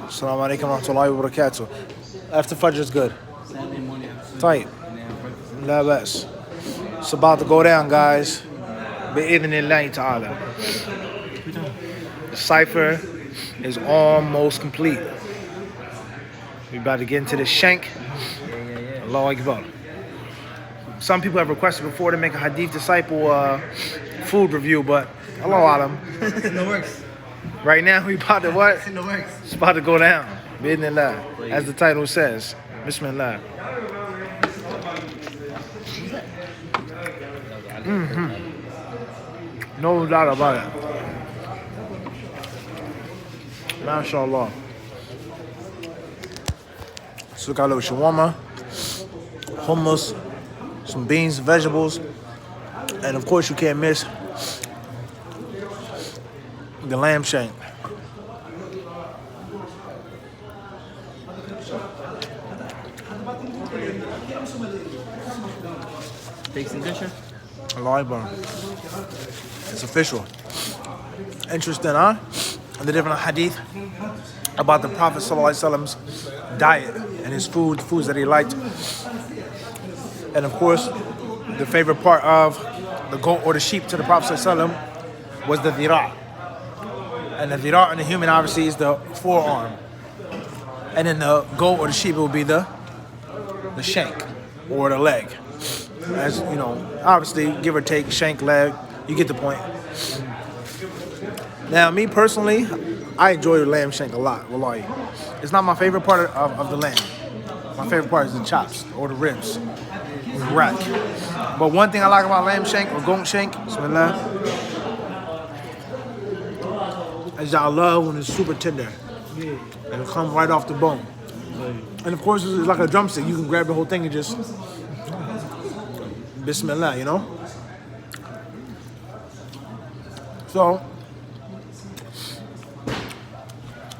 Assalamu alaikum wa rahmatullahi wa barakatuh. After Fajr is good. Saturday morning. Tight. La bas. It's about to go down, guys. Bi'idhnillahi ta'ala. The cipher is almost complete. We about to get into the shank. Allahu Akbar. Some people have requested before to make a HadithDisciple food review, but Allah Alam. It's in the works. Right now, we about to what? It's in the works. It's about to go down. Bismillah. As the title says. Bismillah. No doubt about it. MashaAllah. So we got a little shawarma, hummus, some beans, vegetables, and of course you can't miss the lamb shank. Take some dishes. Allah Akbar. It's official. Interesting, huh? And the different hadith about the Prophet ﷺ's diet and his foods that he liked. And of course, the favorite part of the goat or the sheep to the Prophet ﷺ was the dhira'. And the dhira' in the human obviously is the forearm. And in the goat or the sheep it would be the shank or the leg. As you know, obviously, give or take, shank, leg, you get the point. Now, me personally, I enjoy the lamb shank a lot, wallahi. It's not my favorite part of the lamb. My favorite part is the chops or the ribs, or the rack. But one thing I like about lamb shank or goat shank, bismillah, is that I love when it's super tender and it comes right off the bone. And of course, it's like a drumstick. You can grab the whole thing and just bismillah, you know? So,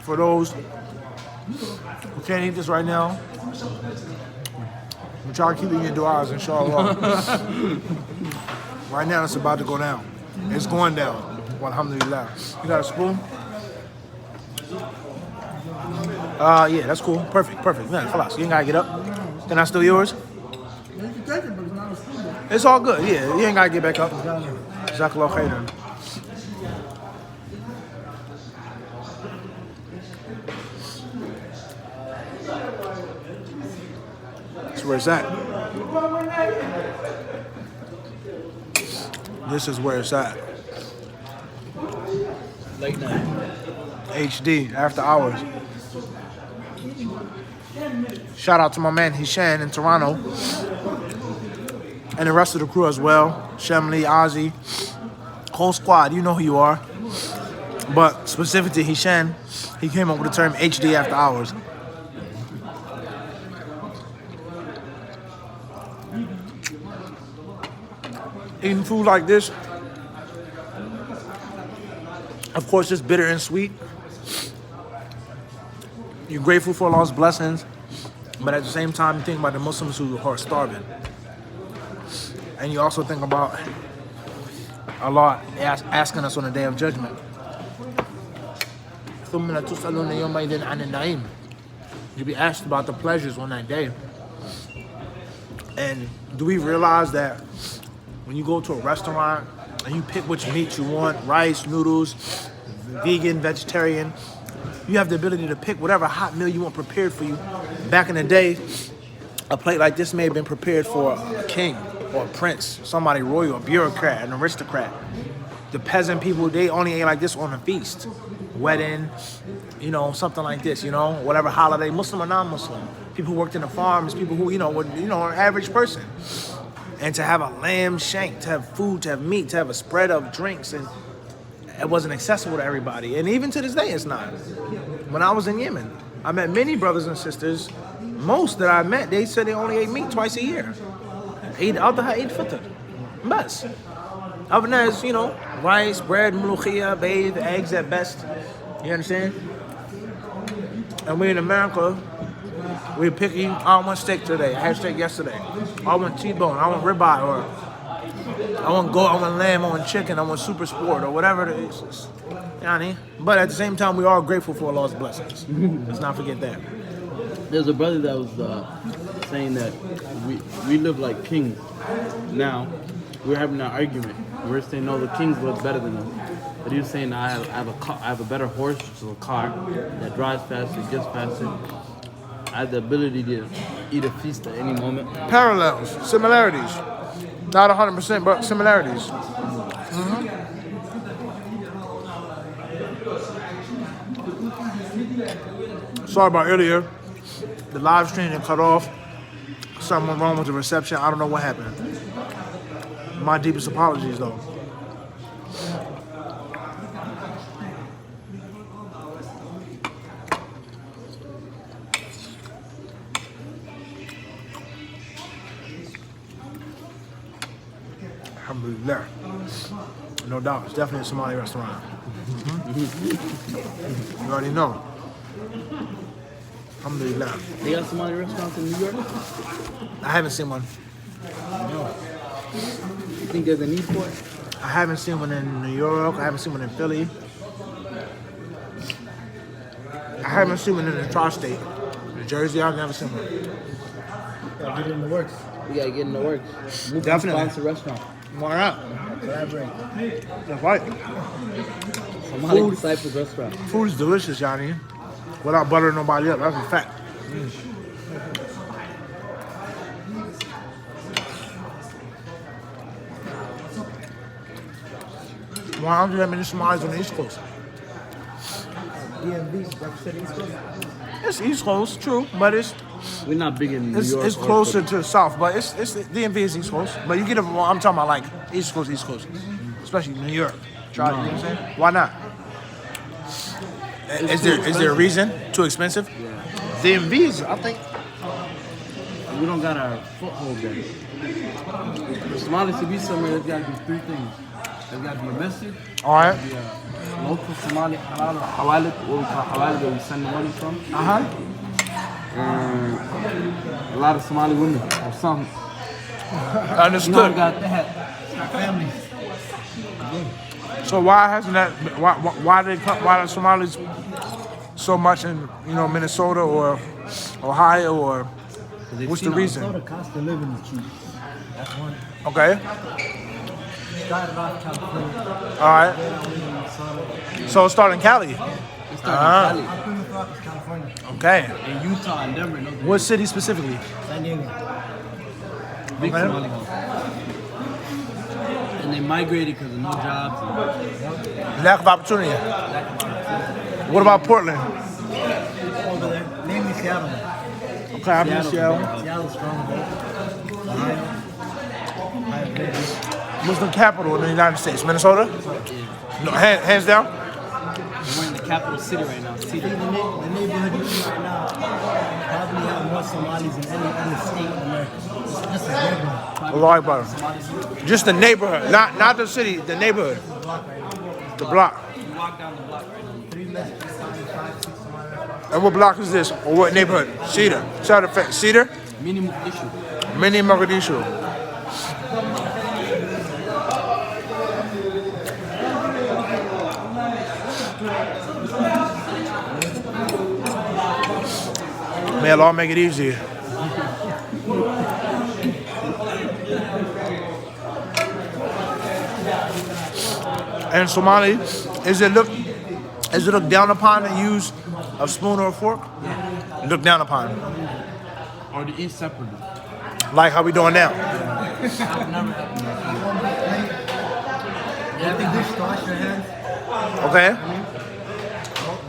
for those who can't eat this right now, I'm trying to keep eating du'as, inshallah. Right now, it's about to go down. It's going down. Alhamdulillah. You got a spoon? Yeah, that's cool. Perfect. Man, khalas. You ain't gotta get up. Can I steal yours? It's all good, yeah. You ain't gotta get back up. Jazakallah khairan. That's where it's at. This is where it's at. Late night. HD, after hours. Shout out to my man Hishan in Toronto. And the rest of the crew as well. Shemli, Ozzy, whole squad, you know who you are. But specific to Hishan, he came up with the term HD after hours. Eating food like this, of course, it's bitter and sweet. You're grateful for Allah's blessings, but at the same time, you think about the Muslims who are starving. And you also think about Allah asking us on the Day of Judgment. You'll be asked about the pleasures on that day. And do we realize that when you go to a restaurant and you pick which meat you want, rice, noodles, vegan, vegetarian, you have the ability to pick whatever hot meal you want prepared for you. Back in the day, a plate like this may have been prepared for a king or a prince, somebody royal, a bureaucrat, an aristocrat. The peasant people, they only ate like this on a feast. Wedding, you know, something like this, you know, whatever holiday, Muslim or non-Muslim. People who worked in the farms, people who, you know, were, an average person. And to have a lamb shank, to have food, to have meat, to have a spread of drinks, and it wasn't accessible to everybody. And even to this day, it's not. When I was in Yemen, I met many brothers and sisters. Most that I met, they said they only ate meat twice a year. Eid Adha, Eid Fitr. Best. Other than that, it's, you know, rice, bread, mulukhiyah, bathe, eggs at best. You understand? And we in America, we're picky. I want steak today. I had steak yesterday. I want T-bone. I want ribeye, or I want goat. I want lamb. I want chicken. I want super sport, or whatever it is. You Yani. But at the same time, we are grateful for Allah's blessings. Let's not forget that. There's a brother that was saying that we live like kings. Now, we're having an argument. We're saying, no, the kings live better than us. But he was saying, I have a better horse, which is a car, that drives faster, gets faster. I have the ability to eat a feast at any moment. Parallels, similarities. Not 100%, but similarities. Sorry about earlier. The live stream got cut off. Something went wrong with the reception. I don't know what happened. My deepest apologies, though. Alhamdulillah. No doubt. It's definitely a Somali restaurant. You already know. Alhamdulillah. They got Somali restaurants in New York? I haven't seen one. You think there's a need for it? I haven't seen one in New York. I haven't seen one in Philly. I haven't seen one in the tri-state. New Jersey, I've never seen one. Gotta get it in the works. We gotta get in the works. Move to Definitely. sponsor restaurant. Why not? Collaborate. That's right. Somali Disciple restaurant. Food is delicious, Johnny. Without buttering nobody up. That's a fact. Why aren't there that many Somalis on the East Coast? DMV, represent East Coast. It's East Coast, true, but it's We're not big in New it's, York. it's closer to the South, but it's DMV is East Coast. But you get it. I'm talking about like East Coast, especially New York. Try, you know what I'm saying? Why not? Is there a reason? Too expensive? Yeah. DMV is, I think. We don't got our foothold there. For Somalis to be somewhere, there's gotta be three things. There's gotta be a message. All right. Be a local Somali halal or hawalik, what we call halal, where we send the money from. And a lot of Somali women or some. You know, Understood. we got that. Families. So why hasn't that? Why the Somalis so much in Minnesota or Ohio or what's the reason? So the cost of living is cheap. That's one. Okay. Started off California. All right. Then I went to Minnesota. So start in Cali. It's starting I couldn't go up to California. Okay. in Utah and Denver. No, What city specifically? San Diego. big Okay. Somali homes. And they migrated because of no jobs. Lack of opportunity. What about Portland? Over there. Mainly Seattle. Okay, I'm in Seattle. Seattle's strong. Ohio. Ohio Vegas. Muslim capital in the United States. Minnesota? No, hands down? We're in the capital city right now. See, the neighborhood you're in right now probably have more Somalis than any other state in America. This is neighborhood. Allah Akbar. Just the neighborhood, not the city, the neighborhood, the block. You walk down the block right now. 3 messages, 5, 6 Somalis. And what block is this? Or what neighborhood? Cedar. Cedar? Minimum issue. Mini Mogadishu. May Allah make it easy. And Somali, is it looked down upon to use a spoon or a fork? Looked down upon, Or the inseparable. like how we doing now. Every dish to wash your hands. Okay,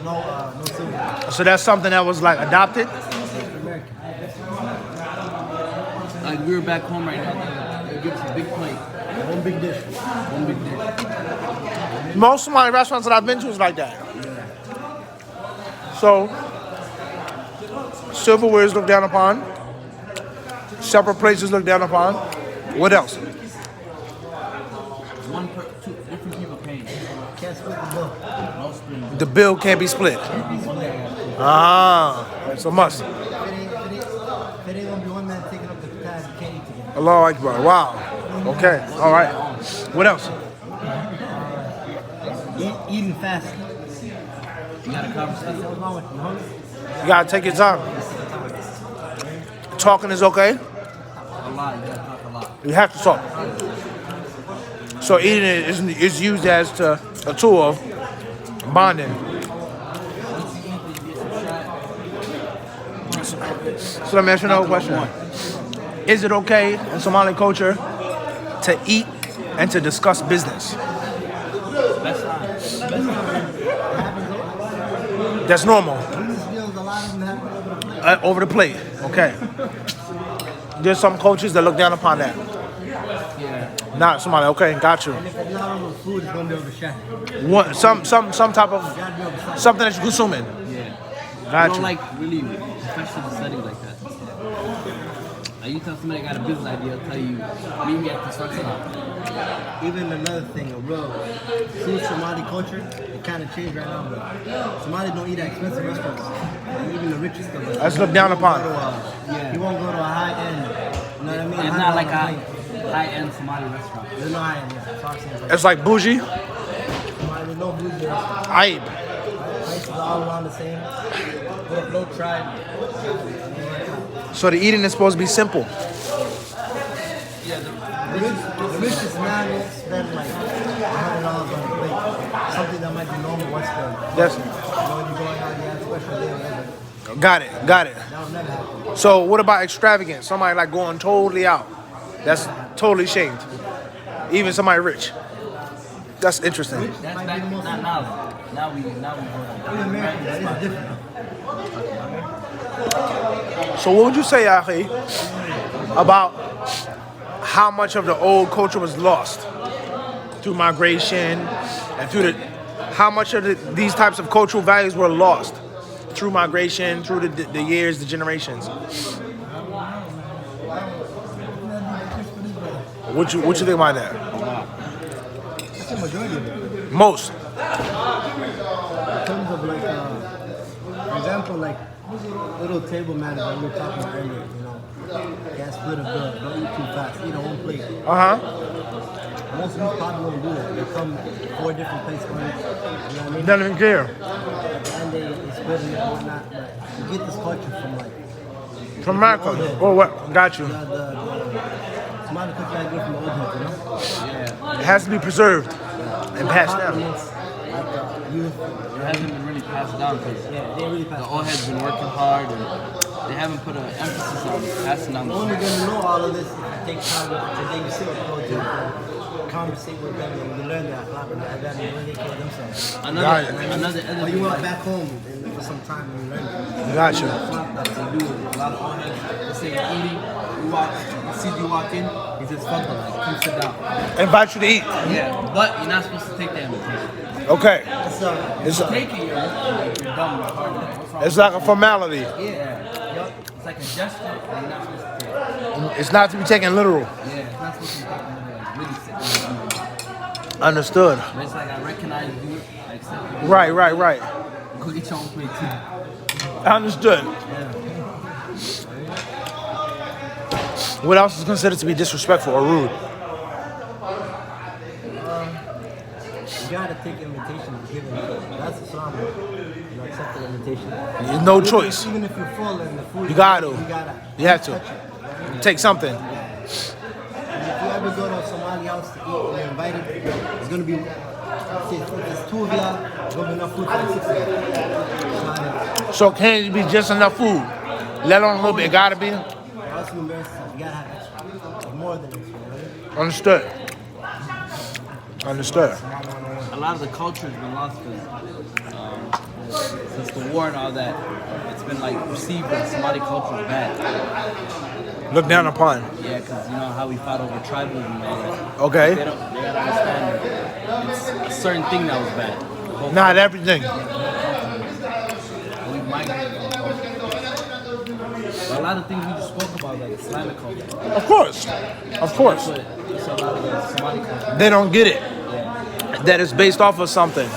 No silver. so that's something that was like adopted. American. Like we were back home right now. They give us a big plate. One big dish. One big dish. Most Somali restaurants that I've been to is like that. So, silverware is looked down upon. Separate plates is looked down upon. What else? Two different people paying. Can't split the bill. No spoon. The bill can't be split. Ah, it's a must. If it ain't gonna be one man taking up the tab, you can't eat together. Allahu Akbar. Wow. Okay. All right. What else? Eating fast. You got a conversation. What's wrong with you? Hungry? You gotta take your time. Talking is okay. A lot. You gotta talk a lot. You have to talk. So eating is used as a tool of bonding. So let me ask you another question. Is it okay in Somali culture to eat and to discuss business? That's fine. That's normal. These deals, a lot of them happen over the plate. Over the plate. Okay. There's some cultures that look down upon that. Yeah. Not Somali. Okay, got you. And if it's not over food, it's gonna be over chef. What? Some type of Gotta be over something. something that you're consuming. Yeah. I Got don't you. like really professional settings like that. Like you tell somebody that got a business idea, they'll tell you, meet me at this restaurant. Even another thing, a real true Somali culture, it kind of changed right now, but Somali don't eat at expensive restaurants. Like, even the richest of us. That's looked down upon. You won't go to a high end, you know what I mean? It's $100 not like a plate. high-end Somali restaurant. There's no high end, yeah. That's what I'm saying. It's like bougie. Somali, there's no bougie restaurant. Aib. Prices are all around the same. No tribe. So the eating is supposed to be simple. The richest man will spend like $100 on a plate. Something that might be normal Western. That's You know, when you go out, you have special day or whatever. got it. That will never happen. So what about extravagant? Somebody like going totally out. That's totally shamed. Even somebody rich. That's interesting. That's back, not now. Now we go. We're American, but it's different. So what would you say, Ahi, about how much of the old culture was lost through migration and through how much of these types of cultural values were lost through migration, through the years, the generations? What you think about that? That's the majority of it. Most. In terms of like, for example, like little table manners that we were talking about earlier, you know, can't split a bill, don't eat too fast, eat on one plate. Most of these probably won't do that. They come 4 different plates on it, you know what I mean? Doesn't even care. And they split it and whatnot, but you get this culture from like, From America. Oh, what? Got you. the Somali culture I get from the old heads, you know? Yeah. It has to be preserved and passed down. Compliments, like youth. It hasn't been really passed down because Yeah, they really the pass. old heads been working hard and they haven't put an emphasis on passing down the You're only gonna know all of this if you take time to then you sit with the culture, conversate with them, and you learn that and then they take care of themselves. Another Or you went back home and for some time and you learn it. Got you. They do a lot of old heads. They say we're eating, you see you walk in, he says fuck them, like come sit down. Invite you to eat. Yeah, but you're not supposed to take the invitation. Okay. It's Take it, you're dumb, retarded. It's like a formality. Yeah, it's like a gesture, and you're not supposed to take it. It's not to be taken literal. Yeah, it's not supposed to be taken like really serious. Understood. But it's like I recognize you, I accept you. Right. Go get your own plate too. Understood. What else is considered to be disrespectful or rude? You gotta take invitations given. That's Islam. You know, accept the invitation. There's no choice. Even if you're full and the food, You gotta. You have touch to. it. Take something. And if you ever go to a Somali house to eat and you're invited, it's gonna be, if it's 2 of y'all, it's gonna be enough food for like 6 of y'all. So can it be just enough food? Let alone a little bit. It gotta be. Or else you embarrass yourself. You gotta have extra. Like more than extra, right? Understood. Understood. A lot of the culture has been lost because since the war and all that, it's been like perceived that Somali culture is bad. Look down upon. Yeah, because you know how we fought over tribalism and all that. Okay. They gotta understand it's a certain thing that was bad. The whole Not everything. we migrated. But a lot of things we just spoke about, like Islamic culture. Of course. That's a lot of the Somali culture. They don't get it. That is based off of something.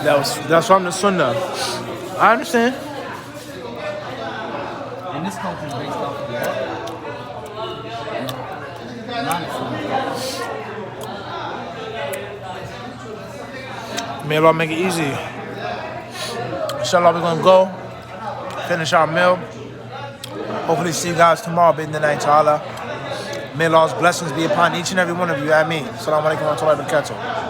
That's from the Sunnah. I understand. And this culture is based off of what? May Allah make it easy. Inshallah, we're going to go finish our meal. Hopefully see you guys tomorrow, b'idhnillahi ta'ala. May Allah's blessings be upon each and every one of you. Ameen. Assalamu alaikum wa rahmatullahi wa barakatuh.